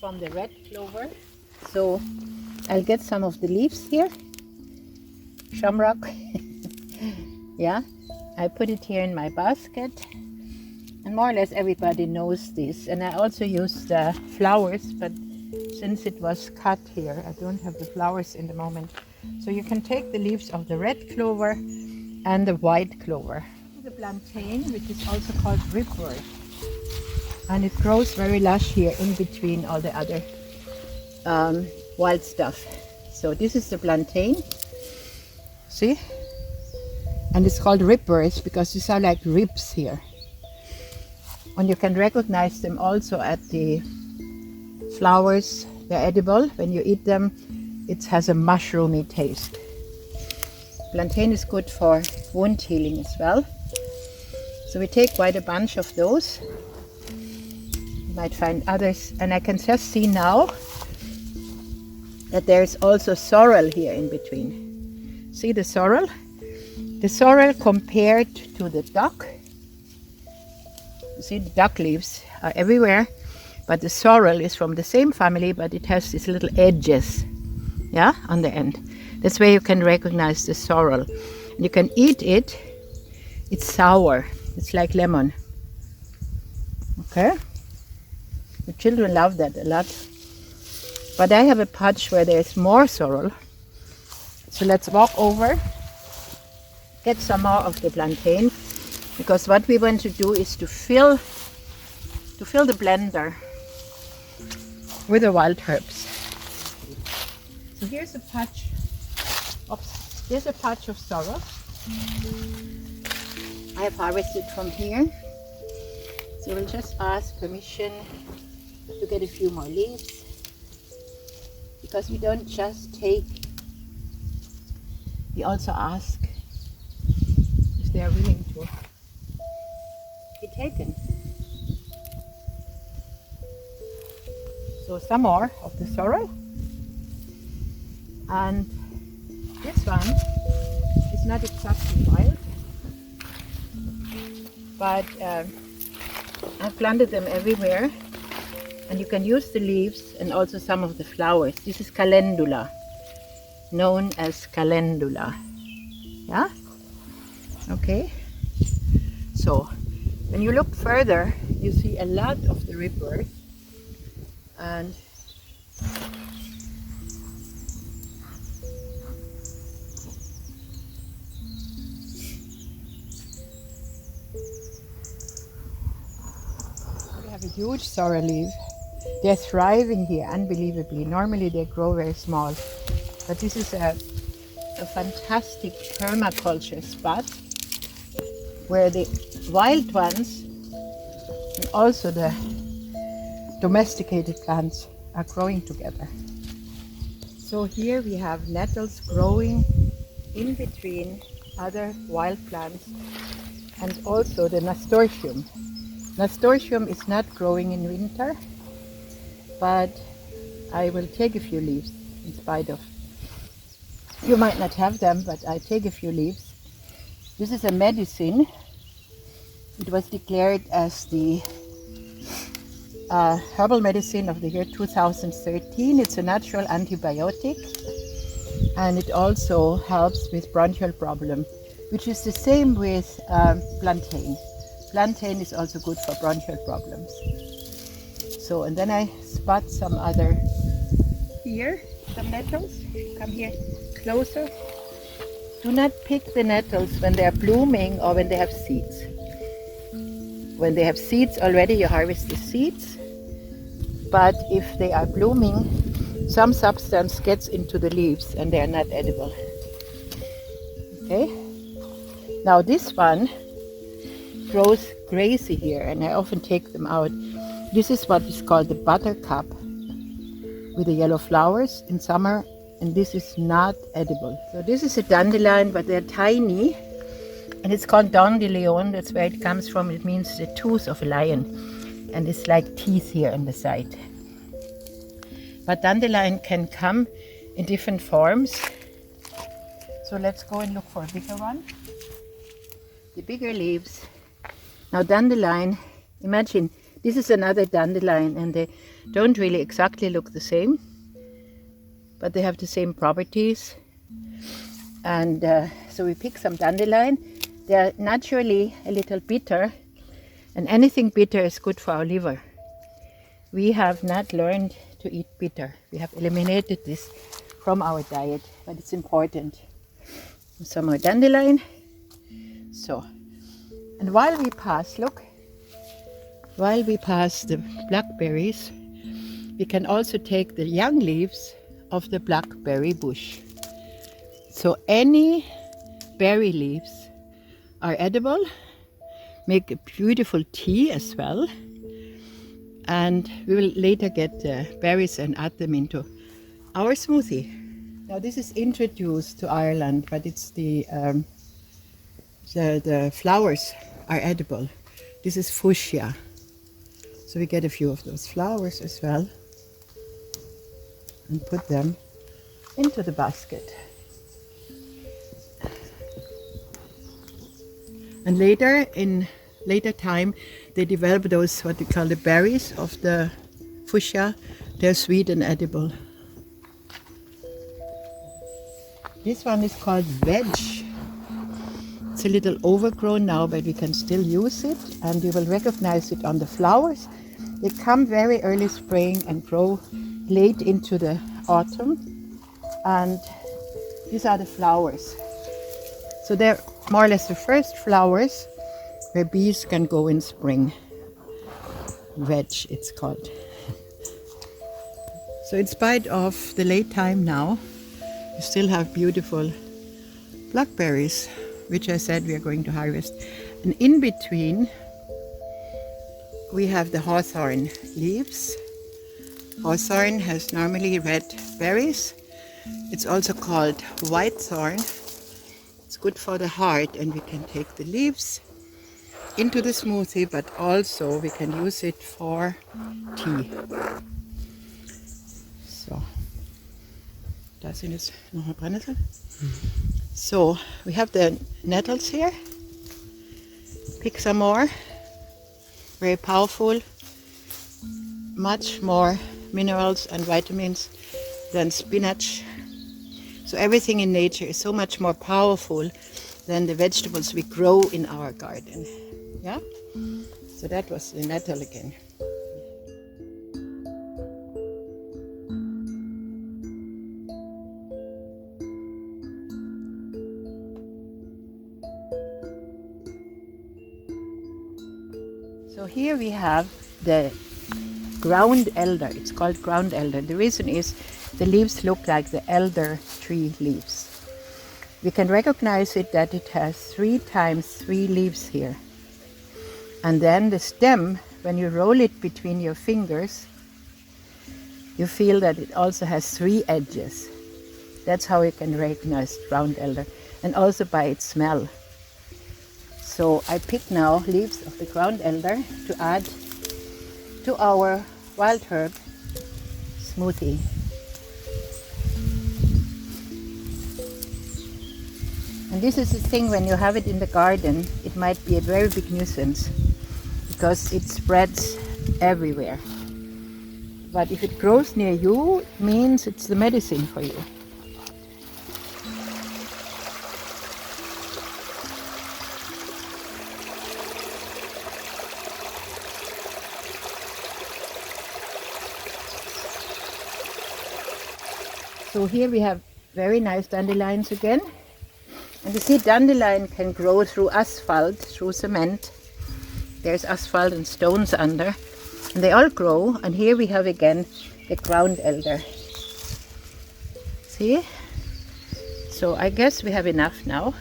from the red clover. So I'll get some of the leaves here. Shamrock. Yeah, I put it here in my basket. And more or less everybody knows this. And I also use the flowers, but since it was cut here, I don't have the flowers in the moment. So you can take the leaves of the red clover and the white clover. The plantain, which is also called ripwort. And it grows very lush here in between all the other wild stuff. So this is the plantain. See? And it's called ripwort because these are like ribs here. And you can recognize them also at the flowers. They're edible. When you eat them, it has a mushroomy taste. Plantain is good for wound healing as well. So we take quite a bunch of those. You might find others. And I can just see now that there's also sorrel here in between. See the sorrel? The sorrel compared to the dock. You see the dock leaves are everywhere, but the sorrel is from the same family, but it has these little edges, yeah, on the end. That's where you can recognize the sorrel. You can eat it. It's sour. It's like lemon. Okay? The children love that a lot. But I have a patch where there's more sorrel. So let's walk over, get some more of the plantain. Because what we want to do is to fill the blender with the wild herbs. So here's a patch of sorrel. I have harvested from here. So we'll just ask permission to get a few more leaves. Because we don't just take, we also ask if they are willing to be taken. So some more of the sorrel. And this one is not exactly wild, but I've planted them everywhere, and you can use the leaves and also some of the flowers. This is calendula, known as calendula. Yeah? Okay. So when you look further, you see a lot of the ripwort, and we have a huge sorrel leaf. They're thriving here unbelievably. Normally they grow very small, but this is a fantastic permaculture spot where the wild ones and also the domesticated plants are growing together. So here we have nettles growing in between other wild plants, and also the nasturtium. Nasturtium is not growing in winter, but I will take a few leaves in spite of. You might not have them, but I take a few leaves. This is a medicine. It was declared as the herbal medicine of the year 2013. It's a natural antibiotic, and it also helps with bronchial problem, which is the same with plantain. Plantain is also good for bronchial problems. So, and then I spot some other here, some nettles. Come here closer. Do not pick the nettles when they are blooming or when they have seeds. When they have seeds already, you harvest the seeds. But if they are blooming, some substance gets into the leaves and they are not edible. Okay? Now this one grows crazy here, and I often take them out. This is what is called the buttercup with the yellow flowers in summer, and this is not edible. So this is a dandelion, but they're tiny, and it's called dandelion. That's where it comes from. It means the tooth of a lion, and it's like teeth here on the side. But dandelion can come in different forms. So let's go and look for a bigger one. The bigger leaves. Now dandelion, imagine This is another dandelion, and they don't really exactly look the same, but they have the same properties. And so we pick some dandelion. They are naturally a little bitter, and anything bitter is good for our liver. We have not learned to eat bitter. We have eliminated this from our diet, but it's important. Some more dandelion. So, and while we pass, look, while we pass the blackberries, we can also take the young leaves of the blackberry bush. So any berry leaves are edible, make a beautiful tea as well. And we will later get the berries and add them into our smoothie. Now this is introduced to Ireland, but it's the flowers are edible. This is fuchsia. So we get a few of those flowers as well and put them into the basket. And later, in later time, they develop those, what we call the berries of the fuchsia. They're sweet and edible. This one is called veg. It's a little overgrown now, but we can still use it, and you will recognize it on the flowers. They come very early spring and grow late into the autumn, and these are the flowers. So they're more or less the first flowers where bees can go in spring. Veg, it's called. So in spite of the late time now, we still have beautiful blackberries, which I said we are going to harvest. And in between, we have the hawthorn leaves. Hawthorn has normally red berries. It's also called whitethorn. It's good for the heart, and we can take the leaves into the smoothie, but also we can use it for tea. So, da sind jetzt noch mal Brennnessel. So, we have the nettles here. Pick some more. Very powerful. Much more minerals and vitamins than spinach. So everything in nature is so much more powerful than the vegetables we grow in our garden. Yeah? So that was the nettle again. So here we have the ground elder. It's called ground elder. The reason is the leaves look like the elder tree leaves. We can recognize it that it has 3 times 3 leaves here. And then the stem, when you roll it between your fingers, you feel that it also has 3 edges. That's how you can recognize ground elder, and also by its smell. So I pick now leaves of the ground elder to add to our wild herb smoothie. And this is the thing, when you have it in the garden, it might be a very big nuisance because it spreads everywhere. But if it grows near you, it means it's the medicine for you. So here we have very nice dandelions again. And you see, dandelion can grow through asphalt, through cement. There's asphalt and stones under. And they all grow. And here we have again the ground elder. See? So I guess we have enough now.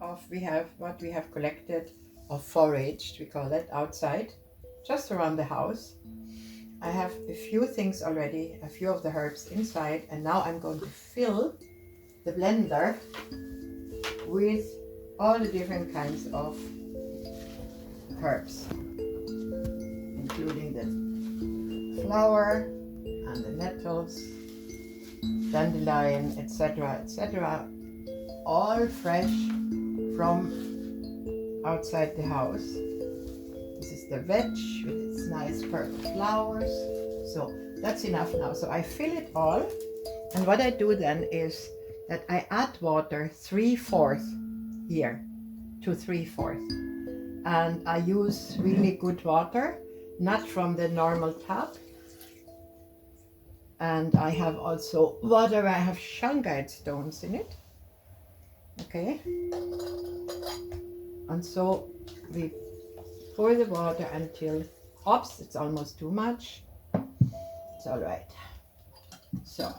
Of we have what we have collected or foraged, we call it, outside, just around the house. I have a few things already, a few of the herbs inside, and now I'm going to fill the blender with all the different kinds of herbs, including the flower and the nettles, dandelion, etc., etc., all fresh from outside the house. This is the veg with its nice purple flowers. So that's enough now. So I fill it all, and what I do then is that I add water 3/4 here to 3/4, and I use really good water, not from the normal tap. And I have also water, I have shungite stones in it. Okay, and so we pour the water until, oops, it's almost too much. It's all right. So,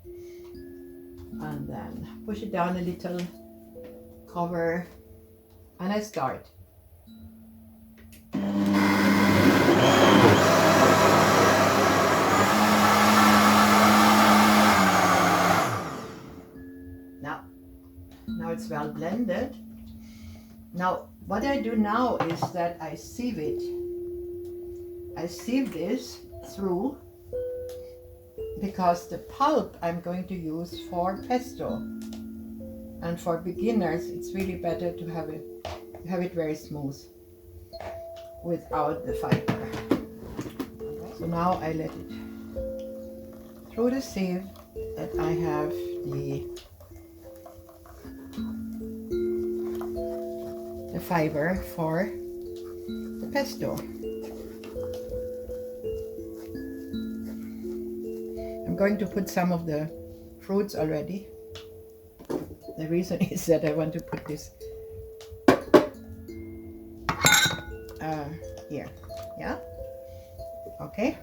and then push it down a little, cover, and I start. Now it's well blended. Now what I do now is that I sieve it. I sieve this through, because the pulp I'm going to use for pesto, and for beginners it's really better to have it very smooth without the fiber. So now I let it through the sieve, that I have the fiber for the pesto. I'm going to put some of the fruits already. The reason is that I want to put this here, yeah, okay,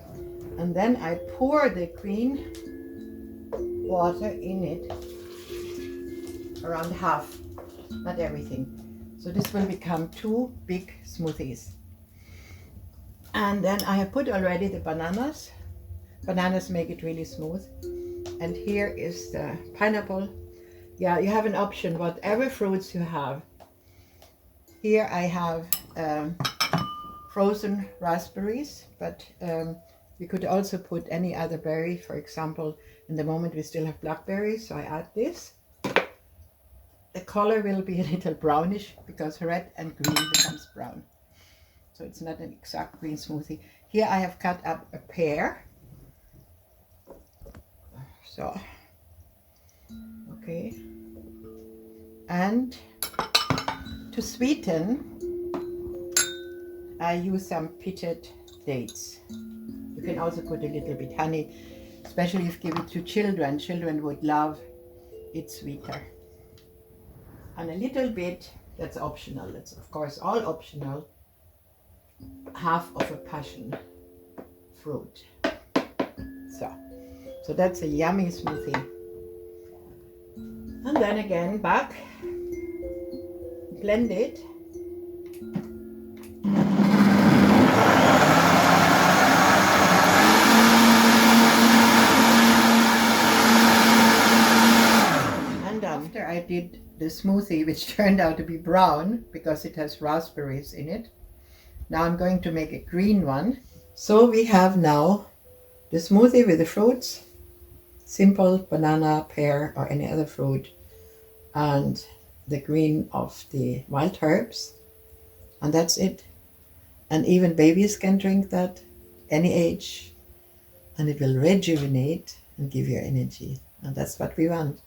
and then I pour the green water in it, around half, not everything. So this will become 2 big smoothies. And then I have put already the bananas. Bananas make it really smooth. And here is the pineapple. Yeah, you have an option, whatever fruits you have. Here I have frozen raspberries, but we could also put any other berry. For example, in the moment we still have blackberries, so I add this. The color will be a little brownish because red and green becomes brown. So it's not an exact green smoothie. Here I have cut up a pear. So, okay. And to sweeten, I use some pitted dates. You can also put a little bit honey, especially if you give it to children. Children would love it sweeter. And a little bit, that's optional, that's of course all optional, half of a passion fruit. So that's a yummy smoothie. And then again back, blend it. And after I did the smoothie, which turned out to be brown because it has raspberries in it. Now I'm going to make a green one. So we have now the smoothie with the fruits, simple banana, pear, or any other fruit, and the green of the wild herbs, and that's it. And even babies can drink that, any age, and it will rejuvenate and give you energy, and that's what we want.